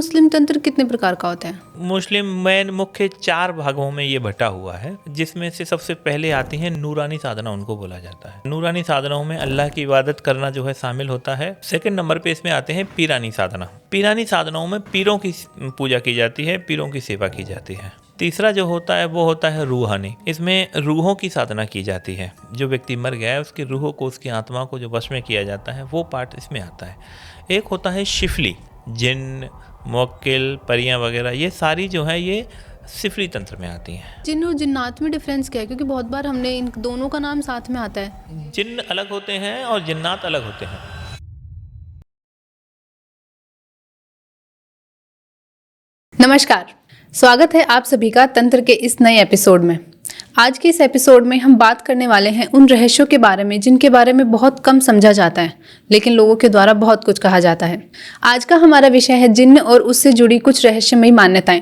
मुस्लिम तंत्र कितने प्रकार का होता है? मुस्लिम में मुख्य 4 भागों में ये बटा हुआ है, जिसमें से सबसे पहले आती है नूरानी साधना, उनको बोला जाता है। नूरानी साधनाओं में अल्लाह की इबादत करना जो है शामिल होता है। सेकंड नंबर पे इसमें आते हैं पीरानी साधना। पीरानी साधनाओं में पीरों की पूजा की जाती है, पीरों की सेवा की जाती है। तीसरा जो होता है वो होता है रूहानी। इसमें रूहों की साधना की जाती है। जो व्यक्ति मर गया है उसकी रूहों को, उसकी आत्मा को जो वश में किया जाता है, वो पार्ट इसमें आता है। एक होता है शिफली, जिन, मुवक्किल, परियां वगैरह, ये सारी जो है ये सिफली तंत्र में आती हैं। जिन और जिन्नात में डिफरेंस क्या है? क्योंकि बहुत बार हमने इन दोनों का नाम साथ में आता है। जिन अलग होते हैं और जिन्नात अलग होते हैं। नमस्कार, स्वागत है आप सभी का तंत्र के इस नए एपिसोड में। आज के इस एपिसोड में हम बात करने वाले हैं उन रहस्यों के बारे में जिनके बारे में बहुत कम समझा जाता है, लेकिन लोगों के द्वारा बहुत कुछ कहा जाता है। आज का हमारा विषय है जिन्न और उससे जुड़ी कुछ रहस्यमयी मान्यताएं।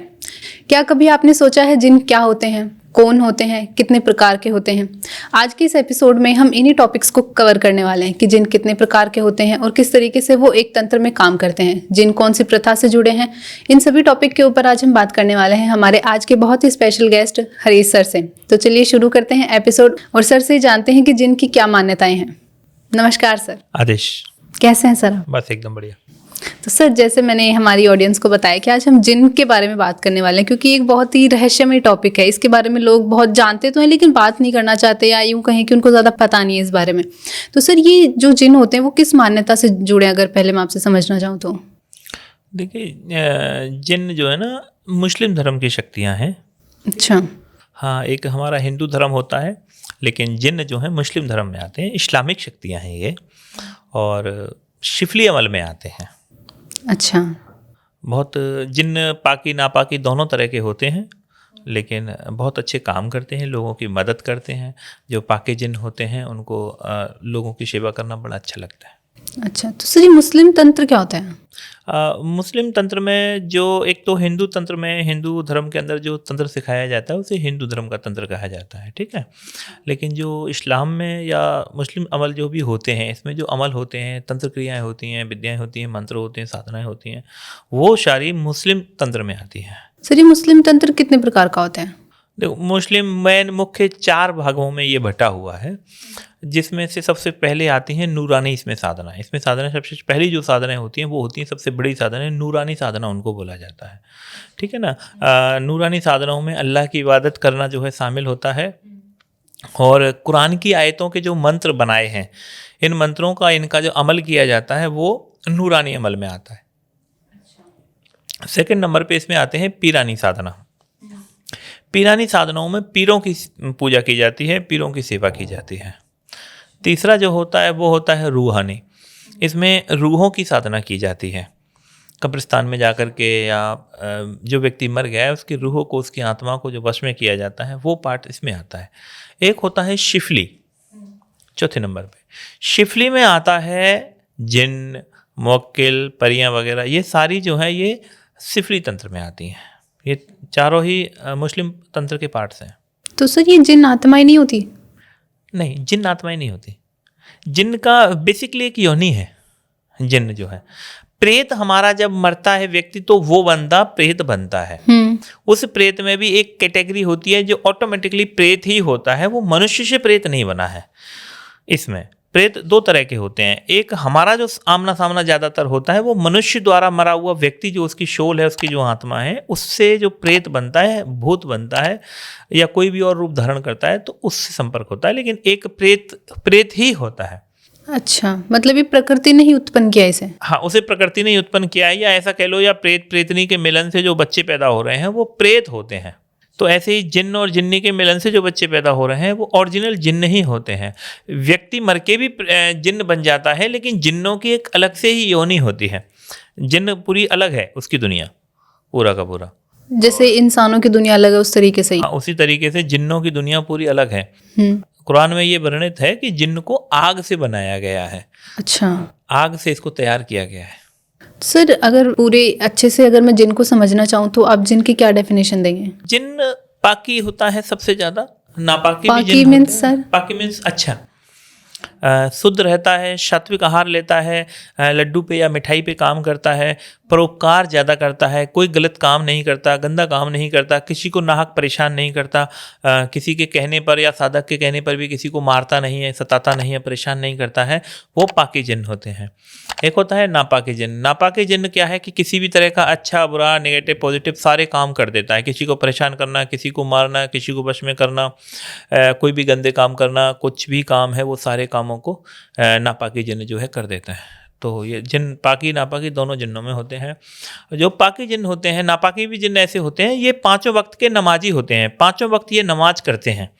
क्या कभी आपने सोचा है जिन्न क्या होते हैं, कौन होते हैं, कितने प्रकार के होते हैं? आज के इस एपिसोड में हम इन्हीं टॉपिक्स को कवर करने वाले हैं कि जिन्न कितने प्रकार के होते हैं और किस तरीके से वो एक तंत्र में काम करते हैं, जिन्न कौन सी प्रथा से जुड़े हैं। इन सभी टॉपिक के ऊपर आज हम बात करने वाले हैं हमारे आज के बहुत ही स्पेशल गेस्ट हरीश सर से। तो चलिए शुरू करते हैं एपिसोड और सर से जानते हैं कि जिन्न की क्या मान्यताएं हैं। नमस्कार सर। आदेश। कैसे हैं सर? बस एकदम बढ़िया। तो सर, जैसे मैंने हमारी ऑडियंस को बताया कि आज हम जिन्न के बारे में बात करने वाले हैं, क्योंकि एक बहुत ही रहस्यमय टॉपिक है। इसके बारे में लोग बहुत जानते तो हैं लेकिन बात नहीं करना चाहते, या यूँ कहें कि उनको ज़्यादा पता नहीं है इस बारे में। तो सर, ये जो जिन्न होते हैं वो किस मान्यता से जुड़े हैं, अगर पहले मैं आपसे समझना चाहूँ तो? देखिए, जिन्न जो है ना मुस्लिम धर्म की शक्तियाँ हैं। अच्छा। हाँ, एक हमारा हिंदू धर्म होता है, लेकिन जिन्न जो है मुस्लिम धर्म में आते हैं। इस्लामिक शक्तियाँ हैं ये, और शिफली अमल में आते हैं। अच्छा। बहुत जिन्न पाकी नापाकी दोनों तरह के होते हैं, लेकिन बहुत अच्छे काम करते हैं, लोगों की मदद करते हैं। जो पाके जिन्न होते हैं उनको लोगों की सेवा करना बड़ा अच्छा लगता है। अच्छा, तो सर ये मुस्लिम तंत्र क्या होता है? मुस्लिम तंत्र में जो, एक तो हिंदू तंत्र में, हिंदू धर्म के अंदर जो तंत्र सिखाया जाता है उसे हिंदू धर्म का तंत्र कहा जाता है, ठीक है। लेकिन जो इस्लाम में या मुस्लिम अमल जो भी होते हैं, इसमें जो अमल होते हैं, तंत्र क्रियाएँ होती हैं, विद्याएँ होती हैं, मंत्र होते हैं, साधनाएँ होती हैं, वो सारी मुस्लिम तंत्र में आती हैं। सर, ये मुस्लिम तंत्र कितने प्रकार का होता है? देखो, मुस्लिम में मुख्य 4 भागों में ये बटा हुआ है, जिसमें से सबसे पहले आती हैं नूरानी इसमें साधना। इसमें साधना सबसे पहली जो साधनाएं होती हैं वो होती हैं, सबसे बड़ी साधना नूरानी साधना, उनको बोला जाता है, ठीक है ना। नूरानी साधनाओं में अल्लाह की इबादत करना जो है शामिल होता है, और कुरान की आयतों के जो मंत्र बनाए हैं, इन मंत्रों का, इनका जो अमल किया जाता है वो नूरानी अमल में आता है। सेकंड नंबर पे इसमें आते हैं पीरानी साधना। पीरानी साधनाओं में पीरों की पूजा की जाती है, पीरों की सेवा की जाती है। तीसरा जो होता है वो होता है रूहानी। इसमें रूहों की साधना की जाती है। कब्रिस्तान में जाकर के, या जो व्यक्ति मर गया है उसकी रूहों को, उसकी आत्मा को जो वश में किया जाता है, वो पार्ट इसमें आता है। एक होता है शिफली, चौथे नंबर पे। शिफली में आता है जिन्न, मुवक्किल, परियां वगैरह, ये सारी जो है ये सिफली तंत्र में आती हैं। ये चारों ही मुस्लिम तंत्र के पार्ट्स हैं। तो सर, ये जिन्न आत्माएं नहीं होती? नहीं, जिन्न आत्माएं नहीं होती। जिन्न का बेसिकली एक योनि है। जिन्न जो है, प्रेत हमारा जब मरता है व्यक्ति तो वो बंदा प्रेत बनता है। उस प्रेत में भी एक कैटेगरी होती है जो ऑटोमेटिकली प्रेत ही होता है, वो मनुष्य से प्रेत नहीं बना है। इसमें प्रेत 2 तरह के होते हैं। एक हमारा जो आमना सामना ज़्यादातर होता है वो मनुष्य द्वारा मरा हुआ व्यक्ति, जो उसकी शोल है, उसकी जो आत्मा है, उससे जो प्रेत बनता है, भूत बनता है, या कोई भी और रूप धारण करता है तो उससे संपर्क होता है। लेकिन एक प्रेत ही होता है। अच्छा, मतलब ये प्रकृति ने ही उत्पन्न किया इसे? हाँ, उसे प्रकृति ने उत्पन्न किया है, या ऐसा कह लो, या प्रेत प्रेतनी के मिलन से जो बच्चे पैदा हो रहे हैं वो प्रेत होते हैं। तो ऐसे ही जिन्न और जिन्नी के मिलन से जो बच्चे पैदा हो रहे हैं वो ओरिजिनल जिन्न ही होते हैं। व्यक्ति मर के भी जिन्न बन जाता है, लेकिन जिन्नों की एक अलग से ही योनि होती है। जिन्न पूरी अलग है, उसकी दुनिया पूरा का पूरा। जैसे इंसानों की दुनिया अलग है उस तरीके से ही? हाँ, उसी तरीके से जिन्नों की दुनिया पूरी अलग है। कुरान में ये वर्णित है कि जिन्न को आग से बनाया गया है। अच्छा। आग से इसको तैयार किया गया है। सर, अगर पूरे अच्छे से अगर मैं जिन्न को समझना चाहूँ तो आप जिन्न की क्या डेफिनेशन देंगे? जिन्न पाकी होता है सबसे ज्यादा, नापाकी पाकी भी जिन्न मीन्स होते हैं। सर? पाकी मीन्स अच्छा। शुद्ध रहता है, सात्विक आहार लेता है, लड्डू पे या मिठाई पे काम करता है, परोपकार ज़्यादा करता है, कोई गलत काम नहीं करता, गंदा काम नहीं करता, किसी को नाहक परेशान नहीं करता, किसी के कहने पर या साधक के कहने पर भी किसी को मारता नहीं है, सताता नहीं है, परेशान नहीं करता है, वो पाकी जिन्न होते हैं। एक होता है नापाकी जिन्न। नापाकी जिन्न क्या है कि किसी भी तरह का अच्छा बुरा नेगेटिव पॉजिटिव सारे काम कर देता है। किसी को परेशान करना, किसी को मारना, किसी को वश में करना, कोई भी गंदे काम करना, कुछ भी काम है वो सारे कामों को नापाकी जिन्न जो है कर देता है। तो ये जिन्न पाकी नापाकी दोनों जिन्नों में होते हैं। जो पाकी जिन्न होते हैं, नापाकी भी जिन्न ऐसे होते हैं, ये पाँचों वक्त के नमाजी होते हैं, पाँचों वक्त ये नमाज करते हैं।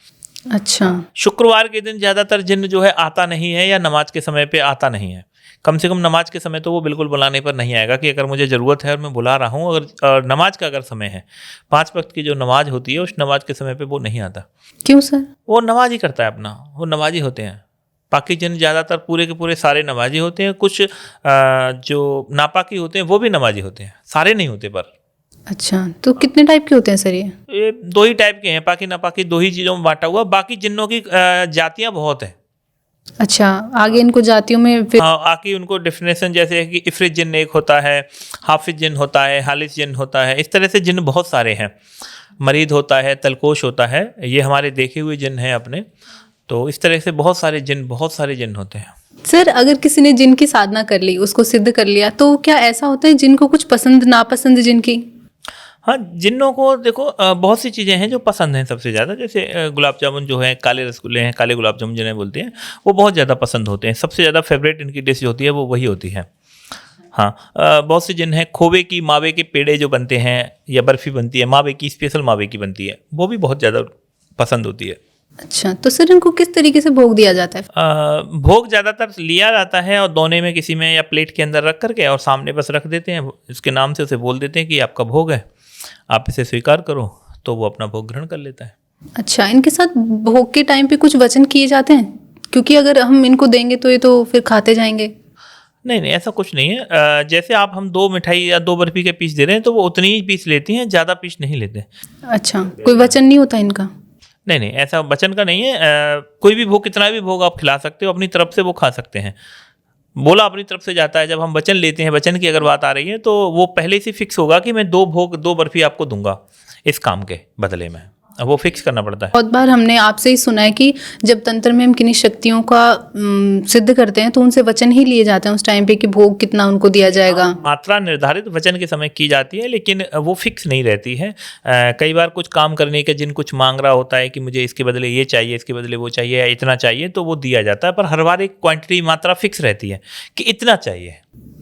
अच्छा। शुक्रवार के दिन ज़्यादातर जिन्न जो है आता नहीं है या नमाज के समय पे आता नहीं है। कम से कम नमाज के समय तो वो बिल्कुल बुलाने पर नहीं आएगा कि अगर मुझे ज़रूरत है और मैं बुला रहा हूँ, अगर नमाज का अगर समय है, 5 वक्त की जो नमाज होती है उस नमाज के समय पे वो नहीं आता। क्यों सर? वो नमाज ही करता है अपना, वो नमाजी होते हैं। पाकी जिन्न ज़्यादातर पूरे के पूरे सारे नमाजी होते हैं। कुछ जो नापाकी होते हैं वो भी नमाजी होते हैं, सारे नहीं होते पर। अच्छा, तो कितने टाइप के होते हैं सर ये? 2 ही टाइप के हैं, पाकी नापाकी 2 ही चीज़ों में बांटा हुआ। बाकी जिन्नों की जातियाँ बहुत हैं। अच्छा, आगे इनको जातियों में फिर हाँ, आके उनको डेफिनेशन जैसे है कि इफरित जिन्न एक होता है, हाफिज जिन्न होता है, हालिस जिन्न होता है, इस तरह से जिन्न बहुत सारे हैं। मरीद होता है, तलकोश होता है, ये हमारे देखे हुए जिन्न हैं अपने। तो इस तरह से बहुत सारे जिन्न होते हैं। सर, अगर किसी ने जिन की साधना कर ली, उसको सिद्ध कर लिया, तो क्या ऐसा होता है जिनको कुछ पसंद नापसंद जिनकी? हाँ, जिन्नों को देखो बहुत सी चीज़ें हैं जो पसंद हैं सबसे ज़्यादा। जैसे गुलाब जामुन जो है, काले रसगुल्ले हैं, काले गुलाब जामुन जिन्हें बोलते हैं, वो बहुत ज़्यादा पसंद होते हैं। सबसे ज़्यादा फेवरेट इनकी डिश जो होती है वो वही होती है। हाँ, बहुत से जिन्न हैं, खोवे की मावे के पेड़े जो बनते हैं या बर्फ़ी बनती है, मावे की स्पेशल मावे की बनती है, वो भी बहुत ज़्यादा पसंद होती है। अच्छा, तो सर इनको किस तरीके से भोग दिया जाता है? भोग ज़्यादातर लिया जाता है और दोने में किसी में या प्लेट के अंदर रख करके और सामने बस रख देते हैं। इसके नाम से उसे बोल देते हैं कि आपका भोग है, आप इसे स्वीकार करो, तो वो अपना भोग ग्रहण कर लेता है। अच्छा, इनके साथ भोग के टाइम पे कुछ वचन किए जाते हैं? क्योंकि अगर हम इनको देंगे तो ये तो फिर खाते जाएंगे। नहीं, ऐसा कुछ नहीं है। जैसे आप 2 मिठाई या 2 बर्फ़ी के पीस दे रहे हैं तो वो उतनी ही पीस लेती हैं, ज़्यादा पीस नहीं लेते। अच्छा, कोई वचन नहीं होता इनका? नहीं, ऐसा वचन का नहीं है। कोई भी भोग, कितना भी भोग आप खिला सकते हो, अपनी तरफ से वो खा सकते हैं। बोला अपनी तरफ से जाता है। जब हम वचन लेते हैं, वचन की अगर बात आ रही है, तो वो पहले से फिक्स होगा कि मैं 2 भोग 2 बर्फ़ी आपको दूंगा इस काम के बदले में। वो फिक्स करना पड़ता है। बहुत बार हमने आपसे ही सुना है कि जब तंत्र में हम किन्हीं शक्तियों का सिद्ध करते हैं तो उनसे वचन ही लिए जाते हैं उस टाइम पे कि भोग कितना उनको दिया जाएगा। मात्रा निर्धारित वचन के समय की जाती है, लेकिन वो फिक्स नहीं रहती है। कई बार कुछ काम करने के जिन कुछ मांग रहा होता है कि मुझे इसके बदले ये चाहिए, इसके बदले वो चाहिए, या इतना चाहिए, तो वो दिया जाता है। पर हर बार एक क्वांटिटी मात्रा फिक्स रहती है कि इतना चाहिए।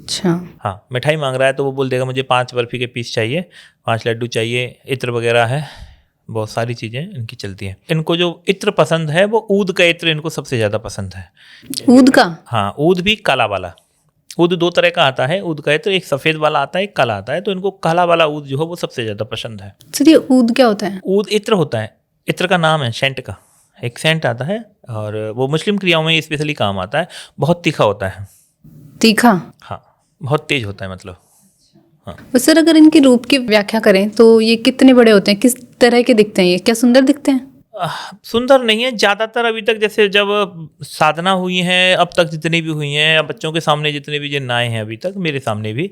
अच्छा। हाँ, मिठाई मांग रहा है तो वो बोल देगा मुझे 5 बर्फ़ी के पीस चाहिए, 5 लड्डू चाहिए, इत्र वगैरह है, बहुत सारी चीज़ें इनकी चलती हैं। इनको जो इत्र पसंद है वो ऊद का इत्र इनको सबसे ज़्यादा पसंद है। ऊद का? हाँ, ऊद भी काला वाला। ऊद 2 तरह का आता है ऊद का इत्र, एक सफ़ेद वाला आता है, एक काला आता है। तो इनको काला वाला ऊद जो है वो सबसे ज़्यादा पसंद है। सर, ये ऊद क्या होता है? ऊद इत्र होता है, इत्र का नाम है सेंट का। एक सेंट आता है और वो मुस्लिम क्रियाओं में स्पेशली काम आता है। बहुत तीखा होता है। तीखा? हाँ, बहुत तेज होता है मतलब। तो सर, अगर इनके रूप की व्याख्या करें तो ये कितने बड़े होते हैं, किस तरह के दिखते हैं, ये क्या सुंदर दिखते हैं? सुंदर नहीं है ज़्यादातर। अभी तक जैसे जब साधना हुई है, अब तक जितनी भी हुई हैं, या बच्चों के सामने जितने भी जिन आए हैं अभी तक, मेरे सामने भी,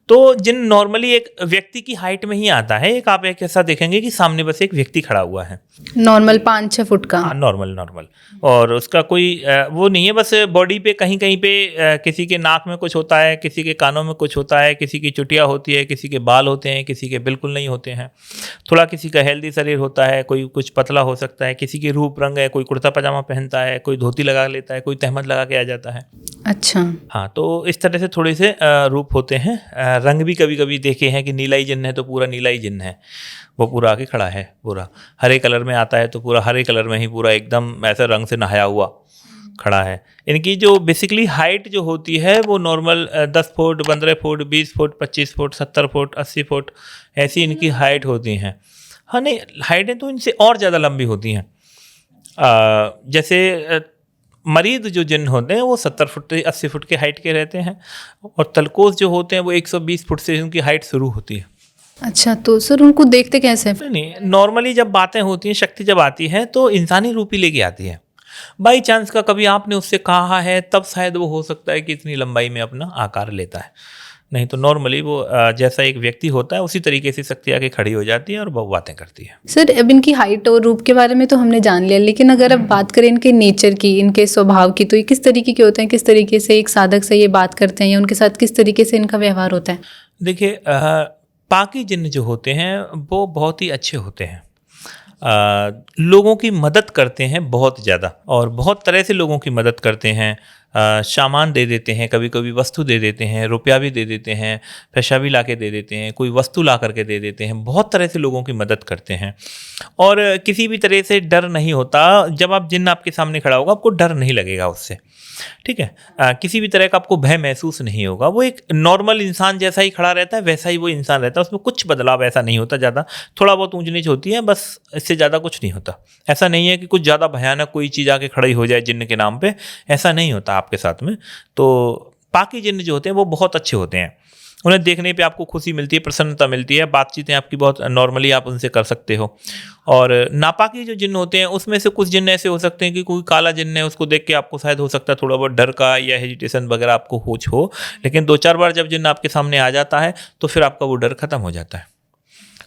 तो जिन नॉर्मली एक व्यक्ति की हाइट में ही आता है। एक आप एक ऐसा देखेंगे कि सामने बस एक व्यक्ति खड़ा हुआ है, नॉर्मल 5-6 फुट का। हाँ, नॉर्मल। और उसका कोई वो नहीं है, बस बॉडी पे कहीं कहीं पे किसी के नाक में कुछ होता है, किसी के कानों में कुछ होता है, किसी की चुटिया होती है, किसी के बाल होते हैं, किसी के बिल्कुल नहीं होते हैं। थोड़ा किसी का हेल्दी शरीर होता है, कोई कुछ पतला हो सकता है, किसी की रूप रंग है, कोई कुर्ता पजामा पहनता है, कोई धोती लगा लेता है, कोई तहमद लगा के आ जाता है। अच्छा। हाँ, तो इस तरह से थोड़े से रूप होते हैं। रंग भी कभी कभी देखे हैं कि नीला ही जिन्न है तो पूरा नीला ही जिन्न है, वो पूरा आके खड़ा है। पूरा हरे कलर में आता है तो पूरा हरे कलर में ही पूरा एकदम ऐसे रंग से नहाया हुआ खड़ा है। इनकी जो बेसिकली हाइट जो होती है वो normal 10 foot, 15 foot, 20 foot, 25 foot, 70 foot, 80 foot, ऐसी इनकी हाइट होती हैं। हाँ, नहीं, हाइटें तो इनसे और ज़्यादा लंबी होती हैं। जैसे मरीद जो जिन्न होते हैं वो 70 फुट 80 फुट के हाइट के रहते हैं, और तलकोस जो होते हैं वो 120 फुट से उनकी हाइट शुरू होती है। अच्छा, तो सर उनको देखते कैसे हैं? नहीं, नॉर्मली जब बातें होती हैं, शक्ति जब आती है तो इंसानी रूप ही लेके आती है। बाई चांस का कभी आपने उससे कहा है तब शायद वो हो सकता है कि इतनी लंबाई में अपना आकार लेता है, नहीं तो नॉर्मली वो जैसा एक व्यक्ति होता है उसी तरीके से शक्ति आके खड़ी हो जाती है और वो बातें करती है। सर, अब इनकी हाइट और रूप के बारे में तो हमने जान लिया, लेकिन अगर अब बात करें इनके नेचर की, इनके स्वभाव की, तो ये किस तरीके के होते हैं, किस तरीके से एक साधक से ये बात करते हैं या उनके साथ किस तरीके से इनका व्यवहार होता है? देखिए, पाकी जिन्न जो होते हैं वो बहुत ही अच्छे होते हैं, लोगों की मदद करते हैं बहुत ज़्यादा, और बहुत तरह से लोगों की मदद करते हैं। सामान दे देते हैं, कभी कभी वस्तु दे देते हैं, रुपया भी दे देते हैं, पैसा भी ला के दे देते हैं, कोई वस्तु ला करके दे देते हैं, बहुत तरह से लोगों की मदद करते हैं। और किसी भी तरह से डर नहीं होता, जब आप जिन्न आपके सामने खड़ा होगा आपको डर नहीं लगेगा उससे, ठीक है। किसी भी तरह का आपको भय महसूस नहीं होगा, वो एक नॉर्मल इंसान जैसा ही खड़ा रहता है वैसा ही वो इंसान रहता है, उसमें कुछ बदलाव ऐसा नहीं होता, ज़्यादा थोड़ा बहुत ऊंच नीच होती है बस, इससे ज़्यादा कुछ नहीं होता। ऐसा नहीं है कि कुछ ज़्यादा भयानक कोई चीज़ आके खड़ी हो जाए जिन्न के नाम पे, ऐसा नहीं होता आपके साथ में। तो बाकी जिन्न जो होते हैं वो बहुत अच्छे होते हैं, उन्हें देखने पे आपको खुशी मिलती है, प्रसन्नता मिलती है, बातचीतें आपकी बहुत नॉर्मली आप उनसे कर सकते हो। और नापाकी जो जिन्न होते हैं उसमें से कुछ जिन्न ऐसे हो सकते हैं कि कोई काला जिन्न है, उसको देख के आपको शायद हो सकता है थोड़ा बहुत डर का या हेजिटेशन वगैरह आपको हो, लेकिन 2-4 बार जब जिन्न आपके सामने आ जाता है तो फिर आपका वो डर खत्म हो जाता है।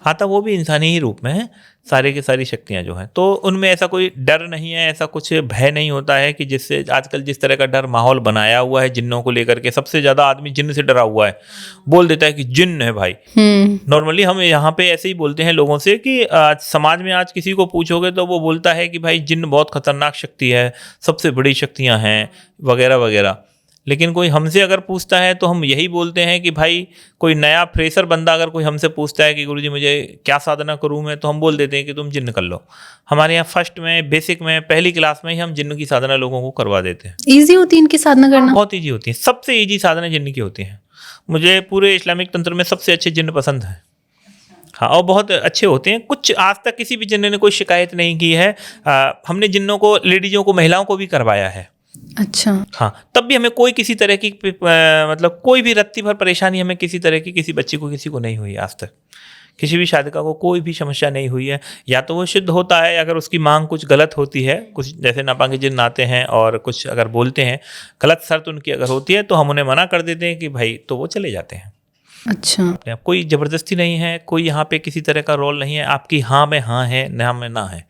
आता वो भी इंसानी ही रूप में है, सारे की सारी शक्तियाँ जो हैं, तो उनमें ऐसा कोई डर नहीं है, ऐसा कुछ भय नहीं होता है कि जिससे आजकल जिस तरह का डर माहौल बनाया हुआ है जिन्नों को लेकर के, सबसे ज़्यादा आदमी जिन्न से डरा हुआ है, बोल देता है कि जिन्न है भाई। नॉर्मली हम यहाँ पे ऐसे ही बोलते हैं लोगों से कि समाज में आज किसी को पूछोगे तो वो बोलता है कि भाई जिन्न बहुत खतरनाक शक्ति है, सबसे बड़ी शक्तियाँ हैं वगैरह वगैरह। लेकिन कोई हमसे अगर पूछता है तो हम यही बोलते हैं कि भाई कोई नया फ्रेशर बंदा अगर कोई हमसे पूछता है कि गुरुजी मुझे क्या साधना करूं मैं, तो हम बोल देते हैं कि तुम जिन्न कर लो। हमारे यहाँ फर्स्ट में, बेसिक में, पहली क्लास में ही हम जिन्न की साधना लोगों को करवा देते हैं। ईजी होती है इनकी साधना करना? बहुत ईजी होती है, सबसे ईजी साधना जिन्न की होती है। मुझे पूरे इस्लामिक तंत्र में सबसे अच्छे जिन्न पसंद है। हाँ, और बहुत अच्छे होते हैं, कुछ आज तक किसी भी जिन्न ने कोई शिकायत नहीं की है। हमने जिन्नों को, लेडीजों को, महिलाओं को भी करवाया है। अच्छा। हाँ, तब भी हमें कोई किसी तरह की मतलब कोई भी रत्ती भर परेशानी हमें किसी तरह की किसी बच्ची को, किसी को नहीं हुई आज तक। किसी भी साधका को कोई भी समस्या नहीं हुई है। या तो वो शुद्ध होता है, अगर उसकी मांग कुछ गलत होती है, कुछ जैसे नापांगे जिन्न आते हैं और कुछ अगर बोलते हैं, गलत शर्त उनकी अगर होती है तो हम उन्हें मना कर देते हैं कि भाई, तो वो चले जाते हैं। अच्छा। कोई ज़बरदस्ती नहीं है, कोई यहाँ पे किसी तरह का रोल नहीं है। आपकी हाँ में हाँ है, ना में ना है।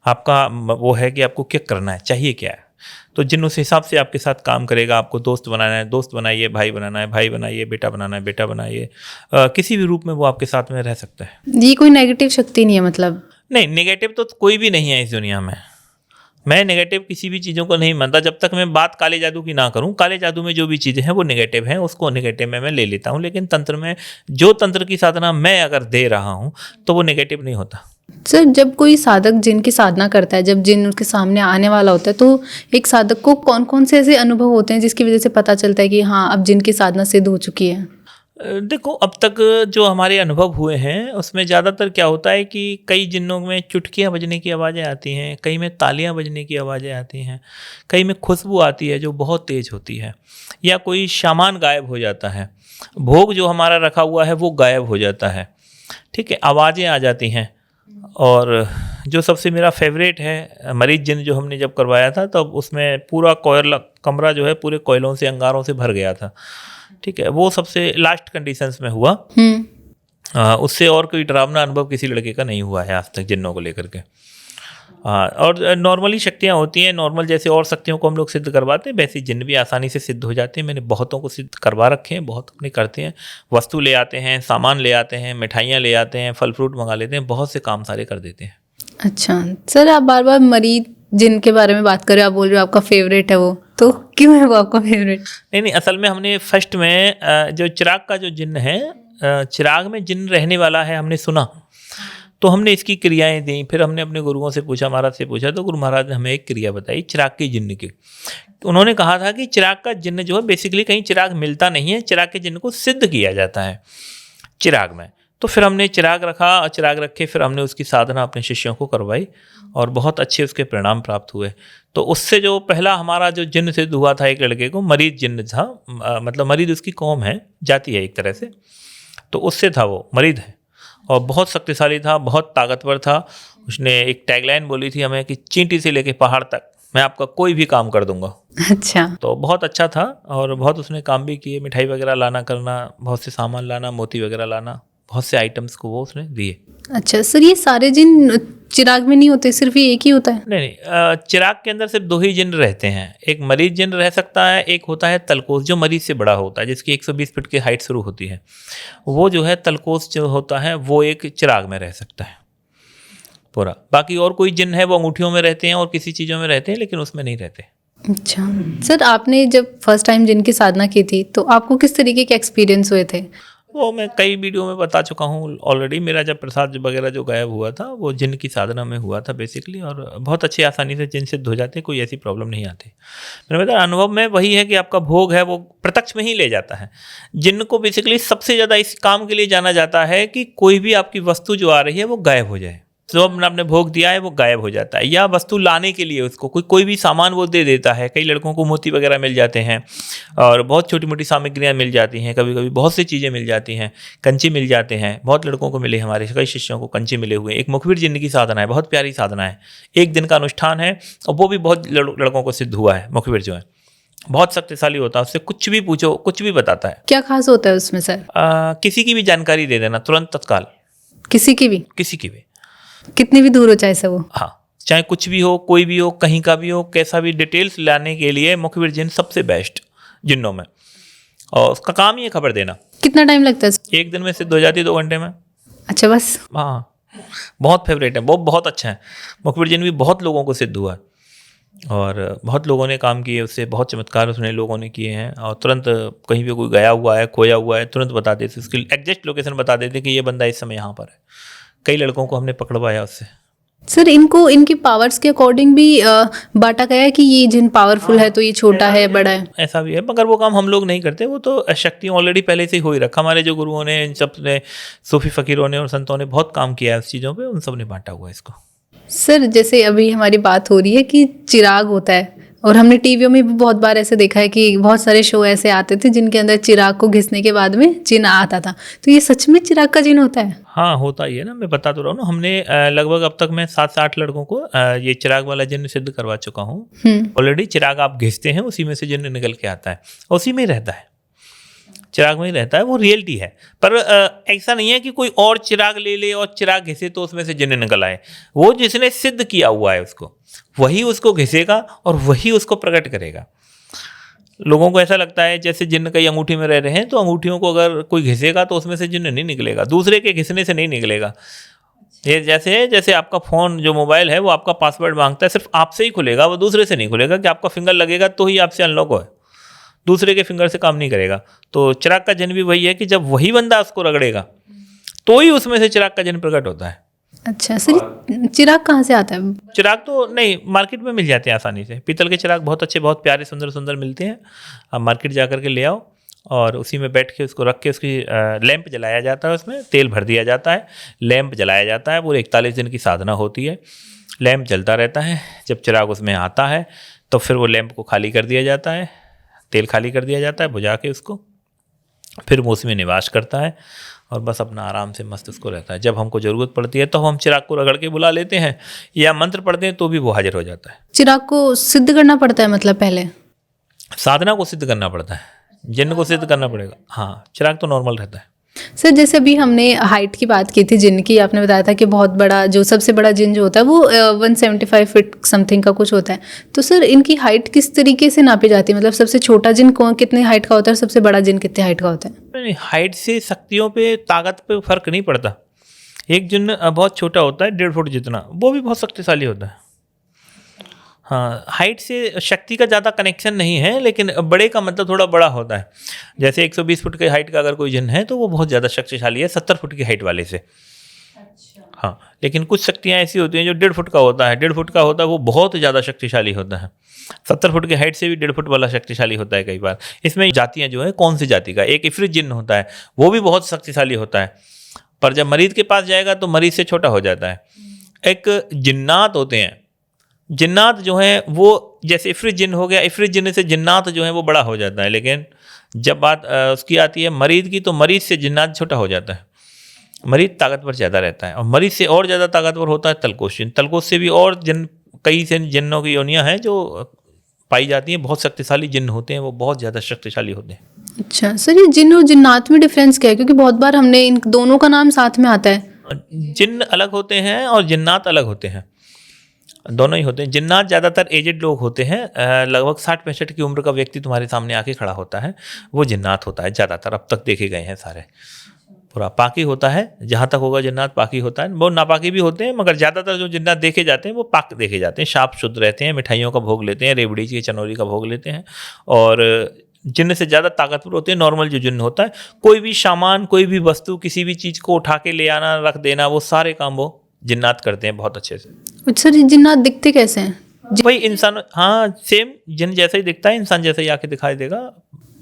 आपका वो है कि आपको क्या करना है, चाहिए क्या है, तो जिन उस हिसाब से आपके साथ काम करेगा। आपको दोस्त बनाना है, दोस्त बनाइए, भाई बनाना है, भाई बनाइए, बेटा बनाना है, बेटा बनाइए। किसी भी रूप में वो आपके साथ में रह सकता है। ये कोई नेगेटिव शक्ति नहीं है मतलब? नहीं, नेगेटिव तो कोई भी नहीं है इस दुनिया में। मैं नेगेटिव किसी भी चीज़ों को नहीं मानता, जब तक मैं बात काले जादू की ना करूं। काले जादू में जो भी चीज़ें हैं वो नेगेटिव हैं, उसको नेगेटिव में मैं ले लेता हूं। लेकिन तंत्र में जो तंत्र की साधना मैं अगर दे रहा हूं तो वो नेगेटिव नहीं होता। सर, जब कोई साधक जिन की साधना करता है, जब जिन उसके सामने आने वाला होता है, तो एक साधक को कौन कौन से ऐसे अनुभव होते हैं जिसकी वजह से पता चलता है कि हाँ, अब जिन की साधना सिद्ध हो चुकी है? देखो, अब तक जो हमारे अनुभव हुए हैं उसमें ज़्यादातर क्या होता है कि कई जिन्नों में चुटकियाँ बजने की आवाज़ें आती हैं, कई में तालियां बजने की आवाज़ें आती हैं, कई में खुशबू आती है जो बहुत तेज़ होती है, या कोई सामान गायब हो जाता है, भोग जो हमारा रखा हुआ है वो गायब हो जाता है, ठीक है, आवाज़ें आ जाती हैं। और जो सबसे मेरा फेवरेट है, मरीज जिन्न जो हमने जब करवाया था तब उसमें पूरा कोयला कमरा जो है पूरे कोयलों से, अंगारों से भर गया था, ठीक है। वो सबसे लास्ट कंडीशंस में हुआ। उससे और कोई डरावना अनुभव किसी लड़के का नहीं हुआ है आज तक जिन्नों को लेकर के। और नॉर्मली शक्तियाँ होती हैं, नॉर्मल जैसे और शक्तियों को हम लोग सिद्ध करवाते हैं वैसे जिन्न भी आसानी से सिद्ध हो जाते हैं। मैंने बहुतों को सिद्ध करवा रखे हैं, बहुत अपने करते हैं। वस्तु ले आते हैं, सामान ले आते हैं, मिठाइयाँ ले आते हैं, फल फ्रूट मंगा लेते हैं, बहुत से काम सारे कर देते हैं। अच्छा सर, आप बार बार मरीज जिन के बारे में बात कर रहे हो, आप बोल रहे हो आपका फेवरेट है वो, तो क्यों है वो आपका फेवरेट? नहीं, असल में हमने फर्स्ट में जो चिराग का जो जिन्न है, चिराग में जिन्न रहने वाला है, हमने सुना तो हमने इसकी क्रियाएं दी। फिर हमने अपने गुरुओं से पूछा, महाराज से पूछा, तो गुरु महाराज ने हमें एक क्रिया बताई चिराग के जिन्न की। उन्होंने कहा था कि चिराग का जिन्न जो है बेसिकली कहीं चिराग मिलता नहीं है, चिराग के जिन्न को सिद्ध किया जाता है चिराग में। तो फिर हमने चिराग रखा और चिराग रखे फिर हमने उसकी साधना अपने शिष्यों को करवाई और बहुत अच्छे उसके परिणाम प्राप्त हुए। तो उससे जो पहला हमारा जो जिन्न सिद्ध हुआ था, एक लड़के को मरीद जिन्न था, मतलब मरीद उसकी कौम है, जाति है एक तरह से, तो उससे था वो मरीद है और बहुत शक्तिशाली था, बहुत ताकतवर था। उसने एक टैगलाइन बोली थी हमें कि चींटी से लेके पहाड़ तक मैं आपका कोई भी काम कर दूंगा। अच्छा। तो बहुत अच्छा था और बहुत उसने काम भी किए, मिठाई वगैरह लाना करना, बहुत से सामान लाना, मोती वगैरह लाना, बहुत से आइटम्स को वो उसने दिए। अच्छा सर, ये सारे जिन चिराग में नहीं होते, सिर्फ ये एक ही होता है? नहीं, चिराग के अंदर सिर्फ 2 ही जिन्न रहते हैं। एक मरीज जिन्न रह सकता है, एक होता है तलकोस जो मरीज से बड़ा होता है, जिसकी 120 फीट की हाइट शुरू होती है। वो जो है तलकोस जो होता है वो एक चिराग में रह सकता है पूरा। बाकी और कोई जिन्न है वो अंगूठियों में रहते हैं और किसी चीज़ों में रहते हैं, लेकिन उसमें नहीं रहते। अच्छा सर, आपने जब फर्स्ट टाइम जिन की साधना की थी तो आपको किस तरीके के एक्सपीरियंस हुए थे? वो मैं कई वीडियो में बता चुका हूँ ऑलरेडी। मेरा जब प्रसाद वगैरह जो गायब हुआ था वो जिन्न की साधना में हुआ था बेसिकली, और बहुत अच्छी आसानी से जिन्न सिद्ध हो जाते, कोई ऐसी प्रॉब्लम नहीं आती। मेरा मतलब अनुभव में वही है कि आपका भोग है वो प्रत्यक्ष में ही ले जाता है। जिन्न को बेसिकली सबसे ज़्यादा इस काम के लिए जाना जाता है कि कोई भी आपकी वस्तु जो आ रही है वो गायब हो जाए। जो आपने भोग दिया है वो गायब हो जाता है, या वस्तु लाने के लिए उसको कोई भी सामान वो दे देता है। कई लड़कों को मोती वगैरह मिल जाते हैं और बहुत छोटी मोटी सामग्रियाँ मिल जाती हैं, कभी कभी बहुत सी चीज़ें मिल जाती हैं, कंचे मिल जाते हैं। बहुत लड़कों को मिले, हमारे कई शिष्यों को कंचे मिले हुए। एक मुखबिर जिन्न की साधना है, बहुत प्यारी साधना है, 1 दिन का अनुष्ठान है और वो भी बहुत लड़कों को सिद्ध हुआ है। मुखबिर जो है बहुत शक्तिशाली होता है, उससे कुछ भी पूछो कुछ भी बताता है। क्या खास होता है उसमें सर? किसी की भी जानकारी दे देना तुरंत तत्काल, किसी की भी? किसी की भी, कितनी भी दूर हो चाहे से वो। हाँ, चाहे कुछ भी हो, कोई भी हो, कहीं का भी हो, कैसा भी, डिटेल्स लाने के लिए मुखबिर जिन्न सबसे बेस्ट जिन्नों में, और उसका काम ही है खबर देना। कितना टाइम लगता है? 1 दिन में सिद्ध हो जाती है, 2 घंटे में। अच्छा बस? हाँ, बहुत फेवरेट है, वो बहुत अच्छा है। मुखबिर जिन्न भी बहुत लोगों को सिद्ध हुआ और बहुत लोगों ने काम किए उससे, बहुत चमत्कार उसने लोगों ने किए हैं। और तुरंत कहीं भी कोई गया हुआ है, खोया हुआ है, तुरंत बता देते, उसकी एग्जैक्ट लोकेशन बता देते कि ये बंदा इस समय यहाँ पर है। कई लड़कों को हमने पकड़वाया उससे। सर, इनको इनकी पावर्स के अकॉर्डिंग भी बांटा गया है कि ये जिन पावरफुल है तो ये छोटा है, बड़ा है? ऐसा भी है, मगर वो काम हम लोग नहीं करते। वो तो शक्तियाँ ऑलरेडी पहले से ही हो ही रखा। हमारे जो गुरुओं ने, इन सब ने, सूफी फकीरों ने और संतों ने बहुत काम किया है उस चीज़ों पे, उन सब ने बांटा हुआ है इसको। सर, जैसे अभी हमारी बात हो रही है कि चिराग होता है, और हमने टीवियों में भी बहुत बार ऐसे देखा है कि बहुत सारे शो ऐसे आते थे जिनके अंदर चिराग को घिसने के बाद में जिन आता था। तो ये सच में चिराग का जिन होता है? हाँ, होता ही है ना, मैं बता तो रहा हूँ ना। हमने लगभग अब तक मैं 7 से 8 लड़कों को ये चिराग वाला जिन्न सिद्ध करवा चुका हूँ ऑलरेडी। चिराग आप घिसते हैं, उसी में से जिन्न निकल के आता है, उसी में ही रहता है, चिराग में ही रहता है, वो रियलिटी है। पर ऐसा नहीं है कि कोई और चिराग ले ले और चिराग घिसे तो उसमें से जिन्न निकल आए। वो जिसने सिद्ध किया हुआ है उसको, वही उसको घिसेगा और वही उसको प्रकट करेगा। लोगों को ऐसा लगता है जैसे जिन्न कई अंगूठी में रह रहे हैं, तो अंगूठियों को अगर कोई घिसेगा तो उसमें से जिन्न नहीं निकलेगा, दूसरे के घिसने से नहीं निकलेगा। ये जैसे आपका फ़ोन जो मोबाइल है वो आपका पासवर्ड मांगता है, सिर्फ आपसे ही खुलेगा, वो दूसरे से नहीं खुलेगा। कि आपका फिंगर लगेगा तो ही आपसे अनलॉक हो, दूसरे के फिंगर से काम नहीं करेगा। तो चिराग का जिन्न भी वही है कि जब वही बंदा उसको रगड़ेगा तो ही उसमें से चिराग का जिन्न प्रकट होता है। अच्छा सर, चिराग कहाँ से आता है? चिराग तो नहीं, मार्केट में मिल जाते हैं आसानी से। पीतल के चिराग बहुत अच्छे, बहुत प्यारे, सुंदर सुंदर मिलते हैं। आप मार्केट जा कर के ले आओ और उसी में बैठ के उसको रख के उसकी लैंप जलाया जाता है, उसमें तेल भर दिया जाता है, लैंप जलाया जाता है। पूरे 41 दिन की साधना होती है, लैंप जलता रहता है। जब चिराग उसमें आता है तो फिर वो लैंप को खाली कर दिया जाता है, तेल खाली कर दिया जाता है, बुझा के उसको, फिर वो उसमें निवास करता है और बस अपना आराम से मस्त उसको रहता है। जब हमको ज़रूरत पड़ती है तो हम चिराग को रगड़ के बुला लेते हैं या मंत्र पढ़ते हैं तो भी वो हाजिर हो जाता है। चिराग को सिद्ध करना पड़ता है, मतलब पहले साधना को सिद्ध करना पड़ता है, जिन्न को सिद्ध करना पड़ेगा। हाँ, चिराग तो नॉर्मल रहता है। सर, जैसे अभी हमने हाइट की बात की थी जिन की, आपने बताया था कि बहुत बड़ा, जो सबसे बड़ा जिन जो होता है वो 175 फीट समथिंग का कुछ होता है। तो सर, इनकी हाइट किस तरीके से नापी जाती है? मतलब सबसे छोटा जिन कितने हाइट का होता है और सबसे बड़ा जिन कितने हाइट का होता है? हाइट से शक्तियों पे, ताकत पे फर्क नहीं पड़ता। एक जिन बहुत छोटा होता है, 1.5 फुट जितना, वो भी बहुत शक्तिशाली होता है। हाँ, हाइट से शक्ति का ज़्यादा कनेक्शन नहीं है, लेकिन बड़े का मतलब थोड़ा बड़ा होता है। जैसे 120 फुट की हाइट का अगर कोई जिन है तो वो बहुत ज़्यादा शक्तिशाली है 70 फुट की हाइट वाले से। अच्छा। हाँ, लेकिन कुछ शक्तियाँ ऐसी होती हैं जो 1.5 फुट का होता है, 1.5 फुट का होता है, वो बहुत ज़्यादा शक्तिशाली होता है। 70 फुट की हाइट से भी 1.5 फुट वाला शक्तिशाली होता है कई बार। इसमें जातियाँ जो है, कौन सी जाति का, एक इफरित जिन्न होता है, वो भी बहुत शक्तिशाली होता है, पर जब मरीज के पास जाएगा तो मरीज से छोटा हो जाता है। एक जिन्नात होते हैं, जिन्नात जो है वो जैसे इफरित जिन्न हो गया, इफरित जिन्न से जिन्नात जो है वो बड़ा हो जाता है। लेकिन जब बात उसकी आती है मरीज की, तो मरीज से जिन्नात छोटा हो जाता है। मरीज ताकतवर ज़्यादा रहता है, और मरीज से और ज़्यादा ताकतवर होता है तलकोस जिन्न। तलकोस से भी और जिन्न कई से जिन्नों की योनियां हैं जो पाई जाती हैं, बहुत शक्तिशाली जिन्न होते हैं, वो बहुत ज़्यादा शक्तिशाली होते हैं। अच्छा सर, ये जिन्न और जिन्नात में डिफरेंस क्या है? क्योंकि बहुत बार हमने इन दोनों का नाम साथ में आता है। जिन्न अलग होते हैं और जिन्नात अलग होते हैं, दोनों ही होते हैं। जिन्नात ज़्यादातर एजेड लोग होते हैं, लगभग 60-65 की उम्र का व्यक्ति तुम्हारे सामने आके खड़ा होता है, वो जिन्नात होता है ज़्यादातर, अब तक देखे गए हैं सारे। पूरा पाकी होता है, जहाँ तक होगा जिन्नात पाकी होता है। वो नापाकी भी होते हैं, मगर ज़्यादातर जो जिन्नात देखे जाते हैं वो पाक देखे जाते हैं, साफ शुद्ध रहते हैं, मिठाइयों का भोग लेते हैं, रेवड़ी की चनौरी का भोग लेते हैं, और जिन्न से ज़्यादा ताकतवर होते हैं नॉर्मल जो जिन्न होता है। कोई भी सामान, कोई भी वस्तु, किसी भी चीज़ को उठा के ले आना, रख देना, वो सारे काम वो जिन्नात करते हैं बहुत अच्छे से। अच्छा, ये जिन्नात दिखते कैसे हैं? भाई इंसान, हाँ सेम जिन्न जैसा ही दिखता है, इंसान जैसा ही आके दिखाई देगा।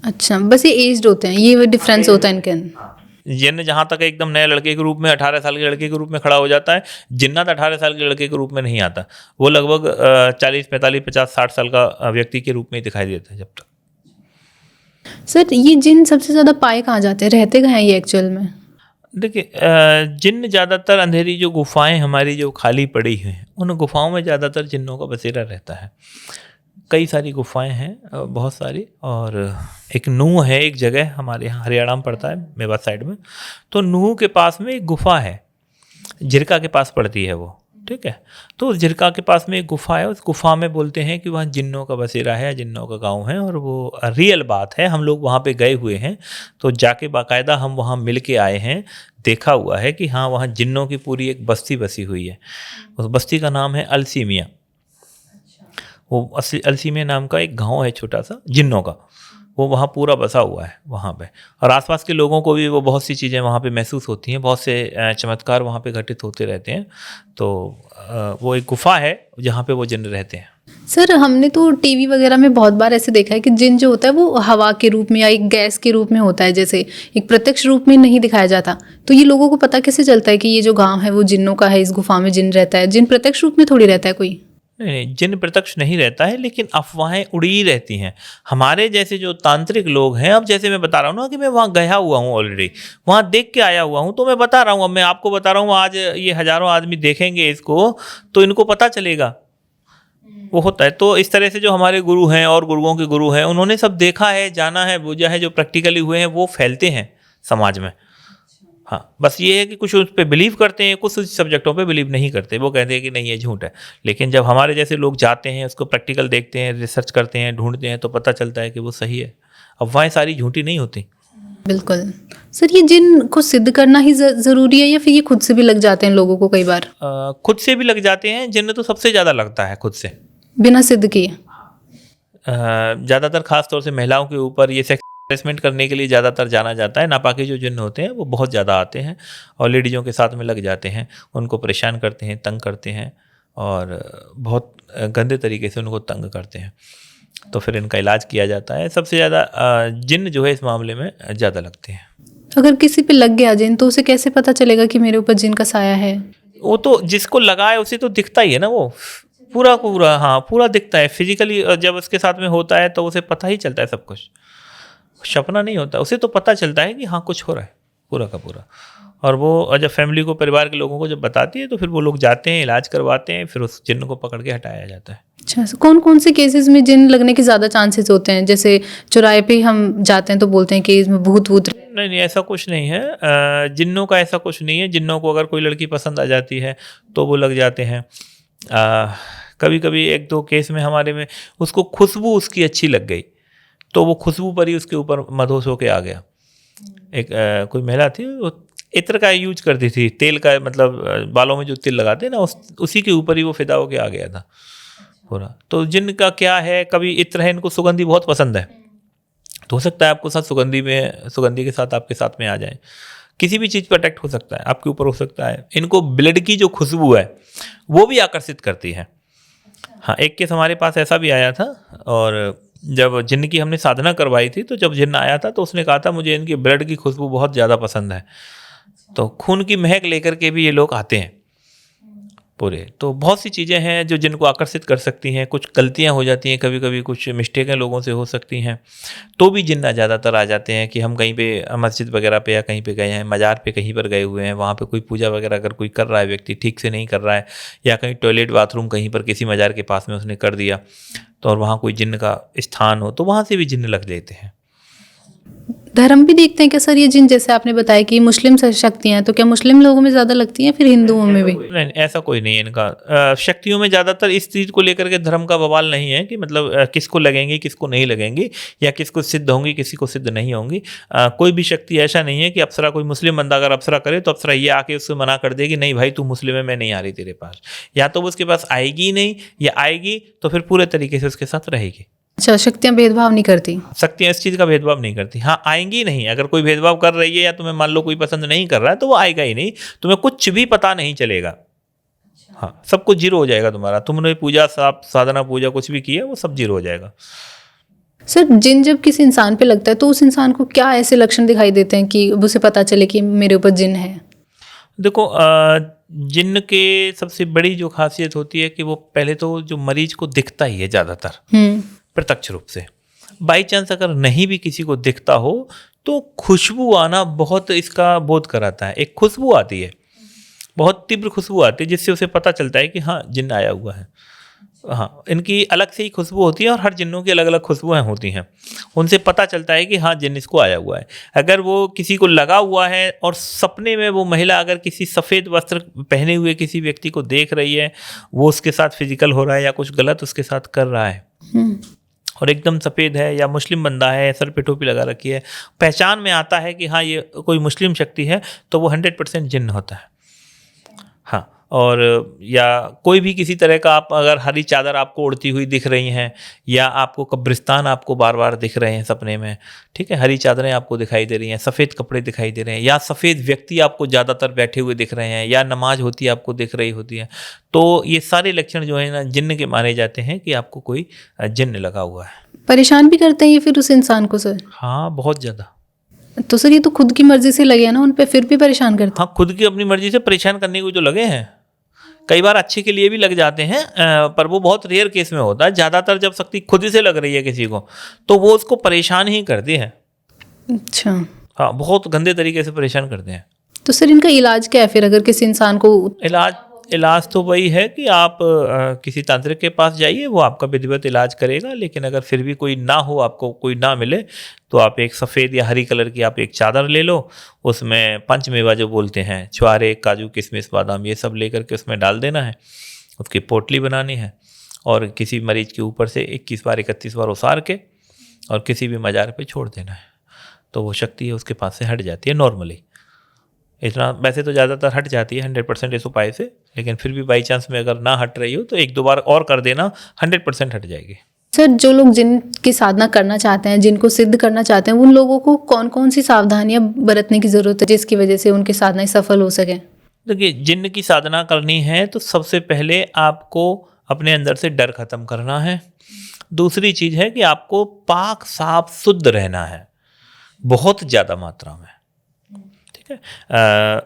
अच्छा, बस ये एज्ड होते हैं, ये डिफरेंस होता है इनके अंदर। जिन्न जहाँ तक एकदम नए लड़के के रूप में, 18 साल के लड़के के रूप में खड़ा हो जाता है, जिन्नात 18 साल के लड़के के रूप में नहीं आता, वो लगभग 40, 45, 50, 60 साल का व्यक्ति के रूप में ही दिखाई देता है जब तक। सर, ये जिन्न सबसे ज़्यादा पाए कहाँ जाते हैं, रहते कहाँ हैं ये एक्चुअल में? देखिए, जिन्न ज़्यादातर अंधेरी जो गुफाएं हमारी जो खाली पड़ी हैं, उन गुफाओं में ज़्यादातर जिन्नों का बसेरा रहता है। कई सारी गुफाएं हैं, बहुत सारी, और एक नूह है, एक जगह हमारे यहाँ हरियाणा में पड़ता है, मेवात साइड में। तो नूह के पास में एक गुफा है, झिरका के पास पड़ती है वो, ठीक है। तो उस झिरका के पास में एक गुफा है, उस गुफा में बोलते हैं कि वहाँ जिन्नों का बसेरा है, जिन्नों का गांव है, और वो रियल बात है। हम लोग वहाँ पे गए हुए हैं, तो जाके बाकायदा हम वहाँ मिल के आए हैं, देखा हुआ है कि हाँ वहाँ जिन्नों की पूरी एक बस्ती बसी हुई है। उस बस्ती का नाम है अलसीमिया। वो अलसीमिया नाम का एक गाँव है छोटा सा जिन्नों का, वो वहाँ पूरा बसा हुआ है वहाँ पे। और आसपास के लोगों को भी वो बहुत सी चीज़ें वहाँ पे महसूस होती हैं, बहुत से चमत्कार वहाँ पे घटित होते रहते हैं। तो वो एक गुफा है जहाँ पे वो जिन्न रहते हैं। सर, हमने तो टीवी वगैरह में बहुत बार ऐसे देखा है कि जिन्न जो होता है वो हवा के रूप में या एक गैस के रूप में होता है, जैसे एक प्रत्यक्ष रूप में नहीं दिखाया जाता। तो ये लोगों को पता कैसे चलता है कि ये जो गाँव है वो जिन्नों का है, इस गुफा में जिन्न रहता है? जिन्न प्रत्यक्ष रूप में थोड़ी रहता है कोई। नहीं, जिन्न प्रत्यक्ष नहीं रहता है, लेकिन अफवाहें उड़ी रहती हैं। हमारे जैसे जो तांत्रिक लोग हैं, अब जैसे मैं बता रहा हूँ ना कि मैं वहाँ गया हुआ हूँ, ऑलरेडी वहाँ देख के आया हुआ हूँ, तो मैं बता रहा हूँ, अब मैं आपको बता रहा हूँ, आज ये हजारों आदमी देखेंगे इसको तो इनको पता चलेगा, वो होता है। तो इस तरह से जो हमारे गुरु हैं और गुरुओं के गुरु हैं, उन्होंने सब देखा है, जाना है, बुझा है, जो प्रैक्टिकली हुए हैं वो फैलते हैं समाज में। हाँ, बस ये है कि कुछ उस पर बिलीव करते हैं, कुछ सब्जेक्टों पे बिलीव नहीं करते, वो कहते हैं कि नहीं ये झूठ है। लेकिन जब हमारे जैसे लोग जाते हैं, उसको प्रैक्टिकल देखते हैं, रिसर्च करते हैं, ढूंढते हैं, तो पता चलता है कि वो सही है। अफवाहें सारी झूठी नहीं होती। बिल्कुल। सर, ये जिन्न को सिद्ध करना ही ज़रूरी है या फिर ये खुद से भी लग जाते हैं लोगों को कई बार? खुद से भी लग जाते हैं, जिन्न तो सबसे ज़्यादा लगता है खुद से, बिना सिद्ध किए। ज़्यादातर खास तौर से महिलाओं के ऊपर ये हेरेसमेंट करने के लिए ज़्यादातर जाना जाता है। नापाकी जो जिन्न होते हैं वो बहुत ज़्यादा आते हैं और लेडीज़ों के साथ में लग जाते हैं, उनको परेशान करते हैं, तंग करते हैं, और बहुत गंदे तरीके से उनको तंग करते हैं। तो फिर इनका इलाज किया जाता है। सबसे ज़्यादा जिन्न जो है इस मामले में ज़्यादा लगते हैं। अगर किसी पे लग गया जिन्न, तो उसे कैसे पता चलेगा कि मेरे ऊपर जिन्न का साया है? वो तो जिसको लगा है उसे तो दिखता ही है ना, वो पूरा हाँ पूरा दिखता है फिजिकली। जब उसके साथ में होता है तो उसे पता ही चलता है सब कुछ, सपना नहीं होता, उसे तो पता चलता है कि हाँ कुछ हो रहा है पूरा का पूरा। और वो जब फैमिली को, परिवार के लोगों को जब बताती है तो फिर वो लोग जाते हैं, इलाज करवाते हैं, फिर उस जिन्न को पकड़ के हटाया जाता है। अच्छा, कौन कौन से केसेस में जिन्न लगने के ज़्यादा चांसेस होते हैं? जैसे चौराहे पे हम जाते हैं तो बोलते हैं कि इसमें भूत वूत। नहीं, ऐसा कुछ नहीं है। जिन्नों का ऐसा कुछ नहीं है। जिन्नों को अगर कोई लड़की पसंद आ जाती है तो वो लग जाते हैं। कभी कभी एक दो केस में हमारे में उसको खुशबू उसकी अच्छी लग गई, तो वो खुशबू पर ही उसके ऊपर मदहोश होके आ गया। एक कोई महिला थी, वो इत्र का यूज करती थी, तेल का, मतलब बालों में जो तेल लगाते हैं ना, उसी के ऊपर ही वो फिदा होके आ गया था पूरा। तो जिन्न का क्या है, कभी इत्र है, इनको सुगंधी बहुत पसंद है, तो हो सकता है आपको साथ सुगंधी के साथ आपके साथ में आ जाए। किसी भी चीज़ पर अटैक्ट हो सकता है, आपके ऊपर हो सकता है। इनको ब्लड की जो खुशबू है वो भी आकर्षित करती है। हाँ, एक केस हमारे पास ऐसा भी आया था, और जब जिन्न की हमने साधना करवाई थी तो जब जिन्न आया था तो उसने कहा था मुझे इनकी ब्लड की खुशबू बहुत ज़्यादा पसंद है। तो खून की महक लेकर के भी ये लोग आते हैं पूरे। तो बहुत सी चीज़ें हैं जो जिनको आकर्षित कर सकती हैं। कुछ गलतियां हो जाती हैं, कभी कभी कुछ मिस्टेकें लोगों से हो सकती हैं, तो भी जिन्ना ज़्यादातर आ जाते हैं कि हम कहीं पे मस्जिद वगैरह पे या कहीं पे गए हैं, मज़ार पे कहीं पर गए हुए हैं, वहाँ पे कोई पूजा वगैरह अगर कोई कर रहा है, व्यक्ति ठीक से नहीं कर रहा है, या कहीं टॉयलेट बाथरूम कहीं पर किसी मज़ार के पास में उसने कर दिया, तो और वहाँ कोई जिन्न का स्थान हो तो वहाँ से भी जिन्न लग लेते हैं। धर्म भी देखते हैं क्या सर ये जिन, जैसे आपने बताया कि मुस्लिम शक्तियाँ हैं, तो क्या मुस्लिम लोगों में ज़्यादा लगती हैं फिर हिंदुओं में भी? नहीं, ऐसा कोई नहीं है इनका। शक्तियों में ज़्यादातर इस चीज़ को लेकर के धर्म का बवाल नहीं है कि मतलब किसको लगेंगी किसको नहीं लगेंगी, या किसको सिद्ध होंगी किसी को सिद्ध नहीं होंगी। कोई भी शक्ति ऐसा नहीं है कि अप्सरा, कोई मुस्लिम बंदा अगर अप्सरा करे तो अप्सरा ये आके उससे मना कर देगी, नहीं भाई तू मुस्लिम है, मैं नहीं आ रही तेरे पास। या तो वो उसके पास आएगी ही नहीं, या आएगी तो फिर पूरे तरीके से उसके साथ रहेगी। अच्छा, शक्तियाँ भेदभाव नहीं करती? शक्तियाँ इस चीज़ का भेदभाव नहीं करती। हाँ, आएंगी नहीं। अगर कोई भेदभाव कर रही है या तुम्हें मान लो कोई पसंद नहीं कर रहा है तो वो आएगा ही नहीं, तुम्हें कुछ भी पता नहीं चलेगा। हाँ, सब कुछ जीरो हो जाएगा तुम्हारा। तुमने पूजा साधना पूजा कुछ भी किया वो सब जीरो हो जाएगा। सर जिन जब किसी इंसान पे लगता है तो उस इंसान को क्या ऐसे लक्षण दिखाई देते हैं कि उसे पता चले कि मेरे ऊपर जिन है? देखो, जिन्न के सबसे बड़ी जो खासियत होती है कि वो पहले तो जो मरीज को दिखता ही है ज़्यादातर प्रत्यक्ष रूप से। बाई चांस अगर नहीं भी किसी को दिखता हो तो खुशबू आना बहुत इसका बोध कराता है। एक खुशबू आती है, बहुत तीव्र खुशबू आती है, जिससे उसे पता चलता है कि हाँ जिन्न आया हुआ है। हाँ, इनकी अलग से ही खुशबू होती है और हर जिन्नों की अलग अलग खुशबुएं होती हैं। उनसे पता चलता है कि हाँ जिन्न इसको आया हुआ है। अगर वो किसी को लगा हुआ है और सपने में वो महिला अगर किसी सफ़ेद वस्त्र पहने हुए किसी व्यक्ति को देख रही है, वो उसके साथ फिजिकल हो रहा है या कुछ गलत उसके साथ कर रहा है, और एकदम सफ़ेद है या मुस्लिम बंदा है, सर पे टोपी लगा रखी है, पहचान में आता है कि हाँ ये कोई मुस्लिम शक्ति है, तो वो 100% जिन्न होता है। हाँ, और या कोई भी किसी तरह का, आप अगर हरी चादर आपको उड़ती हुई दिख रही हैं, या आपको कब्रिस्तान आपको बार बार दिख रहे हैं सपने में, ठीक है, हरी चादरें आपको दिखाई दे रही हैं, सफ़ेद कपड़े दिखाई दे रहे हैं, या सफ़ेद व्यक्ति आपको ज़्यादातर बैठे हुए दिख रहे हैं, या नमाज होती है आपको दिख रही होती है, तो ये सारे लक्षण जो है ना जिन्न के माने जाते हैं कि आपको कोई जिन्न लगा हुआ है। परेशान भी करते हैं ये फिर उस इंसान को सर? हाँ, बहुत ज़्यादा। तो सर ये तो खुद की मर्जी से लगे हैं ना उन पे, फिर भी परेशान करते हैं? हाँ, खुद की अपनी मर्जी से परेशान करने को जो लगे हैं, कई बार अच्छे के लिए भी लग जाते हैं, पर वो बहुत रेयर केस में होता है। ज़्यादातर जब शक्ति खुद से लग रही है किसी को तो वो उसको परेशान ही करती है। अच्छा। हाँ, बहुत गंदे तरीके से परेशान करते हैं। तो सर इनका इलाज क्या है फिर, अगर किसी इंसान को? इलाज तो वही है कि आप किसी तांत्रिक के पास जाइए, वो आपका विधिवत इलाज करेगा। लेकिन अगर फिर भी कोई ना हो, आपको कोई ना मिले, तो आप एक सफ़ेद या हरी कलर की आप एक चादर ले लो, उसमें पंचमेवा जो बोलते हैं, छुआरे, काजू, किशमिश, बादाम, ये सब लेकर के उसमें डाल देना है। उसकी पोटली बनानी है और किसी मरीज के ऊपर से 21 बार 31 बार उसार के और किसी भी मज़ार पे छोड़ देना है, तो वो शक्ति है उसके पास से हट जाती है नॉर्मली। इतना वैसे तो ज़्यादातर हट जाती है 100% इस उपाय से, लेकिन फिर भी बाई चांस में अगर ना हट रही हो तो 1-2 बार और कर देना, 100% हट जाएगी। सर जो लोग जिन की साधना करना चाहते हैं, जिनको सिद्ध करना चाहते हैं, उन लोगों को कौन कौन सी सावधानियां बरतने की ज़रूरत है जिसकी वजह से उनकी साधनाएं सफल हो सकें? देखिए, जिन्न की साधना करनी है तो सबसे पहले आपको अपने अंदर से डर खत्म करना है। दूसरी चीज़ है कि आपको पाक साफ शुद्ध रहना है बहुत ज़्यादा मात्रा में, ठीक है।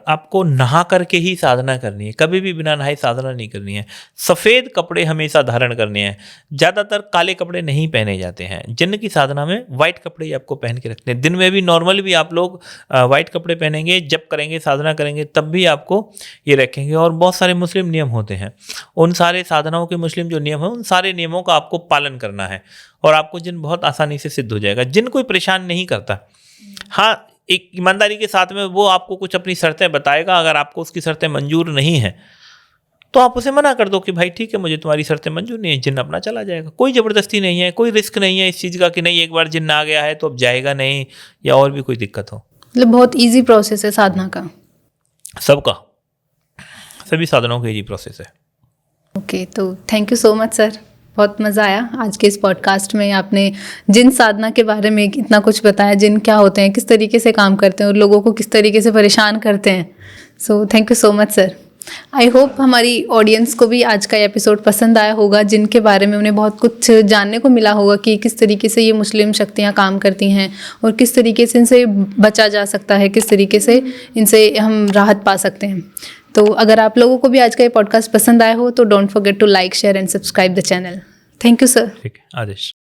आपको नहा करके ही साधना करनी है, कभी भी बिना नहाए साधना नहीं करनी है। सफ़ेद कपड़े हमेशा धारण करने हैं, ज़्यादातर काले कपड़े नहीं पहने जाते हैं। जिन्न की साधना में वाइट कपड़े ही आपको पहन के रखते हैं। दिन में भी नॉर्मल भी आप लोग वाइट कपड़े पहनेंगे, जब करेंगे साधना करेंगे तब भी आपको ये रखेंगे। और बहुत सारे मुस्लिम नियम होते हैं, उन सारे साधनाओं के मुस्लिम जो नियम हैं उन सारे नियमों का आपको पालन करना है और आपको जिन्न बहुत आसानी से सिद्ध हो जाएगा। जिन्न कोई परेशान नहीं करता। हाँ, एक ईमानदारी के साथ में वो आपको कुछ अपनी शर्तें बताएगा। अगर आपको उसकी शर्तें मंजूर नहीं हैं तो आप उसे मना कर दो कि भाई ठीक है, मुझे तुम्हारी शर्तें मंजूर नहीं है, जिन्न अपना चला जाएगा। कोई ज़बरदस्ती नहीं है, कोई रिस्क नहीं है इस चीज़ का कि नहीं एक बार जिन्न आ गया है तो अब जाएगा नहीं, या और भी कोई दिक्कत हो। मतलब बहुत ईजी प्रोसेस है साधना का? सबका, सभी साधनों का ईजी प्रोसेस है। ओके, तो thank you so much sir, बहुत मज़ा आया आज के इस पॉडकास्ट में। आपने जिन साधना के बारे में इतना कुछ बताया, जिन क्या होते हैं, किस तरीके से काम करते हैं और लोगों को किस तरीके से परेशान करते हैं। So thank you so much sir. I hope हमारी ऑडियंस को भी आज का एपिसोड पसंद आया होगा, जिनके बारे में उन्हें बहुत कुछ जानने को मिला होगा कि किस तरीके से ये मुस्लिम शक्तियाँ काम करती हैं और किस तरीके से इनसे बचा जा सकता है, किस तरीके से इनसे हम राहत पा सकते हैं। तो अगर आप लोगों को भी आज का ये पॉडकास्ट पसंद आया हो तो don't forget to like share and subscribe the channel. Thank you sir. ठीक है, आदेश।